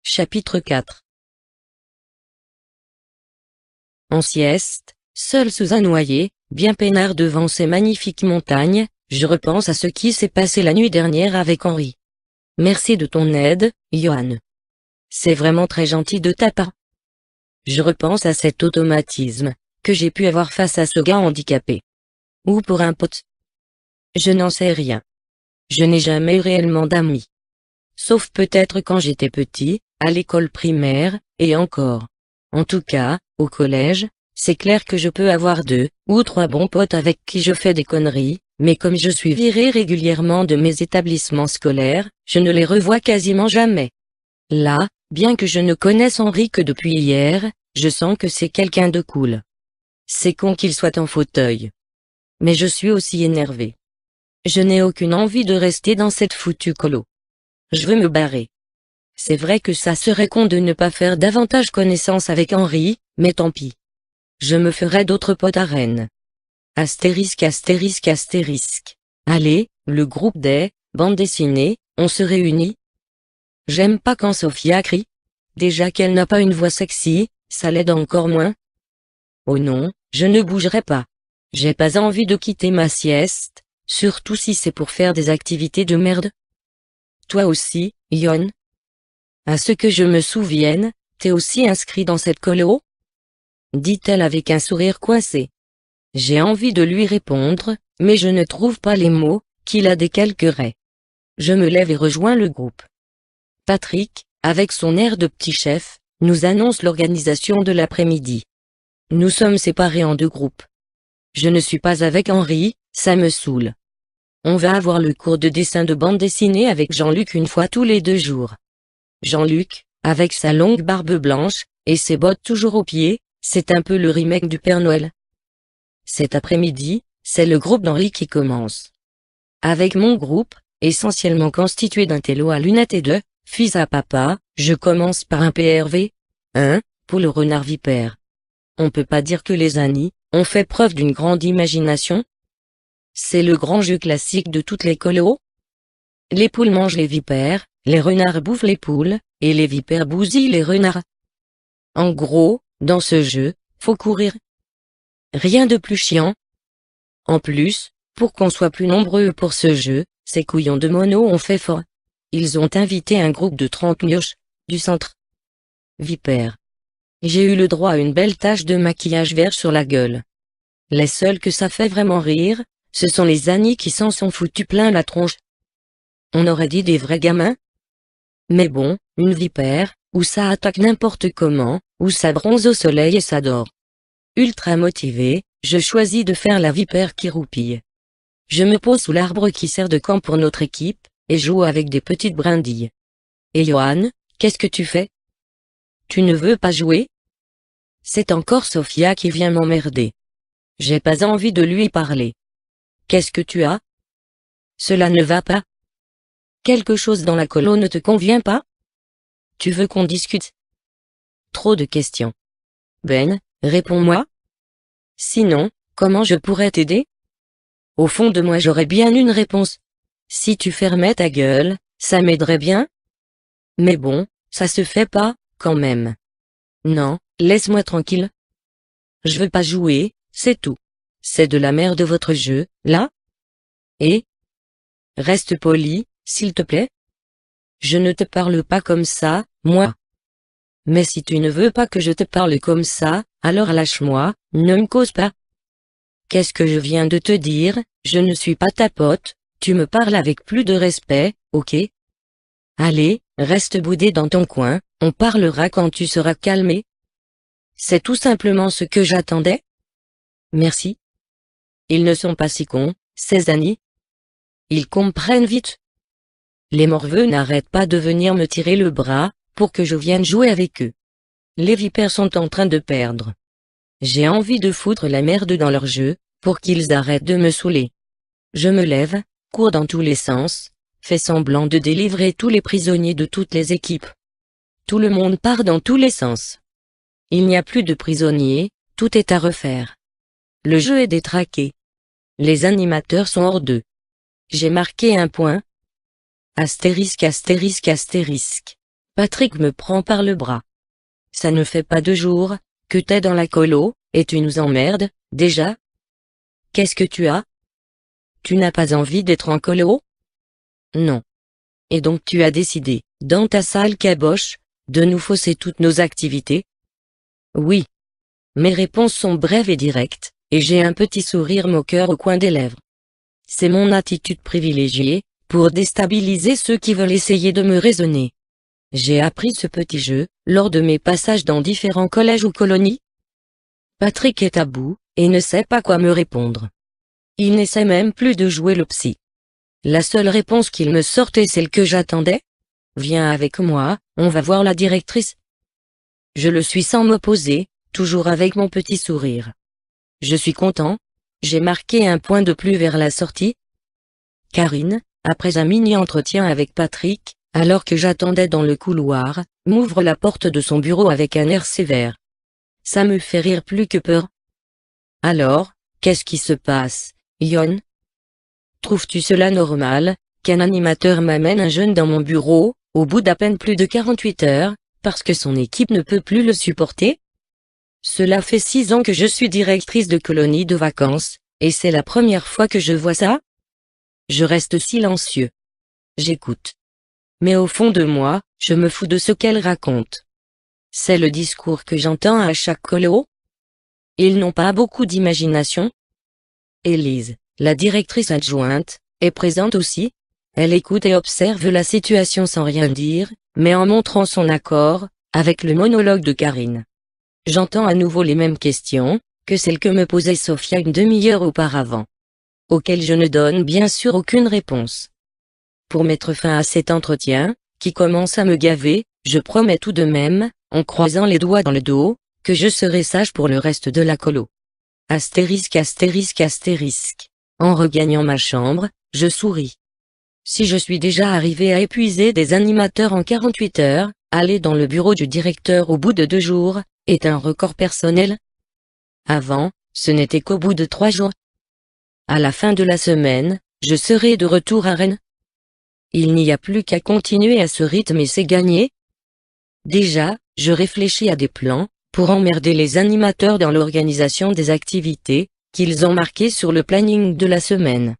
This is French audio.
Chapitre 4. En sieste, seul sous un noyer, bien peinard devant ces magnifiques montagnes, je repense à ce qui s'est passé la nuit dernière avec Henri. Merci de ton aide, Johan. C'est vraiment très gentil de ta part. Je repense à cet automatisme que j'ai pu avoir face à ce gars handicapé. Ou pour un pote. Je n'en sais rien. Je n'ai jamais eu réellement d'amis. Sauf peut-être quand j'étais petit, à l'école primaire, et encore. En tout cas, au collège, c'est clair que je peux avoir 2 ou 3 bons potes avec qui je fais des conneries, mais comme je suis viré régulièrement de mes établissements scolaires, je ne les revois quasiment jamais. Là, bien que je ne connaisse Henri que depuis hier, je sens que c'est quelqu'un de cool. C'est con qu'il soit en fauteuil. Mais je suis aussi énervé. Je n'ai aucune envie de rester dans cette foutue colo. Je veux me barrer. C'est vrai que ça serait con de ne pas faire davantage connaissance avec Henri, mais tant pis. Je me ferai d'autres potes à Rennes. Astérisque astérisque astérisque. Allez, le groupe des bandes dessinées, on se réunit. J'aime pas quand Sophia crie. Déjà qu'elle n'a pas une voix sexy, ça l'aide encore moins. Oh non, je ne bougerai pas. J'ai pas envie de quitter ma sieste, surtout si c'est pour faire des activités de merde. Toi aussi, Yon? À ce que je me souvienne, t'es aussi inscrit dans cette colo? Dit-elle avec un sourire coincé. J'ai envie de lui répondre, mais je ne trouve pas les mots qui la décalqueraient. Je me lève et rejoins le groupe. Patrick, avec son air de petit chef, nous annonce l'organisation de l'après-midi. Nous sommes séparés en 2 groupes. Je ne suis pas avec Henri, ça me saoule. On va avoir le cours de dessin de bande dessinée avec Jean-Luc une fois tous les 2 jours. Jean-Luc, avec sa longue barbe blanche, et ses bottes toujours aux pieds, c'est un peu le remake du Père Noël. Cet après-midi, c'est le groupe d'Henri qui commence. Avec mon groupe, essentiellement constitué d'intellos à lunettes et de fils à papa, je commence par un PRV. Pour le renard vipère. On peut pas dire que les Annie ont fait preuve d'une grande imagination. C'est le grand jeu classique de toutes les colos. Les poules mangent les vipères, les renards bouffent les poules, et les vipères bousillent les renards. En gros, dans ce jeu, faut courir. Rien de plus chiant. En plus, pour qu'on soit plus nombreux pour ce jeu, ces couillons de mono ont fait fort. Ils ont invité un groupe de 30 mioches, du centre. Vipère. J'ai eu le droit à une belle tache de maquillage vert sur la gueule. Les seuls que ça fait vraiment rire, ce sont les Annie qui s'en sont foutus plein la tronche. On aurait dit des vrais gamins. Mais bon, une vipère, où ça attaque n'importe comment, où ça bronze au soleil et ça dort. Ultra motivé, je choisis de faire la vipère qui roupille. Je me pose sous l'arbre qui sert de camp pour notre équipe, et joue avec des petites brindilles. Et Johan, qu'est-ce que tu fais? Tu ne veux pas jouer? C'est encore Sophia qui vient m'emmerder. J'ai pas envie de lui parler. Qu'est-ce que tu as? Cela ne va pas? Quelque chose dans la colo ne te convient pas? Tu veux qu'on discute? Trop de questions. Ben, réponds-moi. Sinon, comment je pourrais t'aider? Au fond de moi j'aurais bien une réponse. Si tu fermais ta gueule, ça m'aiderait bien. Mais bon, ça se fait pas, quand même. Non, laisse-moi tranquille. Je veux pas jouer, c'est tout. C'est de la merde votre jeu, là? Et? Reste poli, s'il te plaît. Je ne te parle pas comme ça, moi. Mais si tu ne veux pas que je te parle comme ça, alors lâche-moi, ne me cause pas. Qu'est-ce que je viens de te dire? Je ne suis pas ta pote, tu me parles avec plus de respect, ok? Allez, reste boudé dans ton coin, on parlera quand tu seras calmé. C'est tout simplement ce que j'attendais. Merci. Ils ne sont pas si cons, ces Annie. Ils comprennent vite. Les morveux n'arrêtent pas de venir me tirer le bras, pour que je vienne jouer avec eux. Les vipères sont en train de perdre. J'ai envie de foutre la merde dans leur jeu, pour qu'ils arrêtent de me saouler. Je me lève, cours dans tous les sens, fais semblant de délivrer tous les prisonniers de toutes les équipes. Tout le monde part dans tous les sens. Il n'y a plus de prisonniers, tout est à refaire. Le jeu est détraqué. Les animateurs sont hors d'eux. J'ai marqué un point. Astérisque astérisque astérisque. Patrick me prend par le bras. Ça ne fait pas 2 jours que t'es dans la colo, et tu nous emmerdes, déjà? Qu'est-ce que tu as? Tu n'as pas envie d'être en colo? Non. Et donc tu as décidé, dans ta sale caboche, de nous fausser toutes nos activités? Oui. Mes réponses sont brèves et directes, et j'ai un petit sourire moqueur au coin des lèvres. C'est mon attitude privilégiée, pour déstabiliser ceux qui veulent essayer de me raisonner. J'ai appris ce petit jeu, lors de mes passages dans différents collèges ou colonies. Patrick est à bout, et ne sait pas quoi me répondre. Il n'essaie même plus de jouer le psy. La seule réponse qu'il me sorte est celle que j'attendais. Viens avec moi, on va voir la directrice. Je le suis sans m'opposer, toujours avec mon petit sourire. Je suis content. J'ai marqué un point de plus vers la sortie. Karine, après un mini-entretien avec Patrick, alors que j'attendais dans le couloir, m'ouvre la porte de son bureau avec un air sévère. Ça me fait rire plus que peur. Alors, qu'est-ce qui se passe, Yon? Trouves-tu cela normal, qu'un animateur m'amène un jeune dans mon bureau, au bout d'à peine plus de 48 heures, parce que son équipe ne peut plus le supporter? Cela fait 6 ans que je suis directrice de colonie de vacances, et c'est la première fois que je vois ça? Je reste silencieux. J'écoute. Mais au fond de moi, je me fous de ce qu'elle raconte. C'est le discours que j'entends à chaque colo? Ils n'ont pas beaucoup d'imagination? Élise, la directrice adjointe, est présente aussi. Elle écoute et observe la situation sans rien dire, mais en montrant son accord avec le monologue de Karine. J'entends à nouveau les mêmes questions que celles que me posait Sophia une demi-heure auparavant, auxquelles je ne donne bien sûr aucune réponse. Pour mettre fin à cet entretien, qui commence à me gaver, je promets tout de même, en croisant les doigts dans le dos, que je serai sage pour le reste de la colo. Astérisque astérisque astérisque. En regagnant ma chambre, je souris. Si je suis déjà arrivé à épuiser des animateurs en 48 heures, aller dans le bureau du directeur au bout de 2 jours, est un record personnel. Avant, ce n'était qu'au bout de 3 jours. À la fin de la semaine, je serai de retour à Rennes. Il n'y a plus qu'à continuer à ce rythme et c'est gagné. Déjà, je réfléchis à des plans, pour emmerder les animateurs dans l'organisation des activités, qu'ils ont marquées sur le planning de la semaine.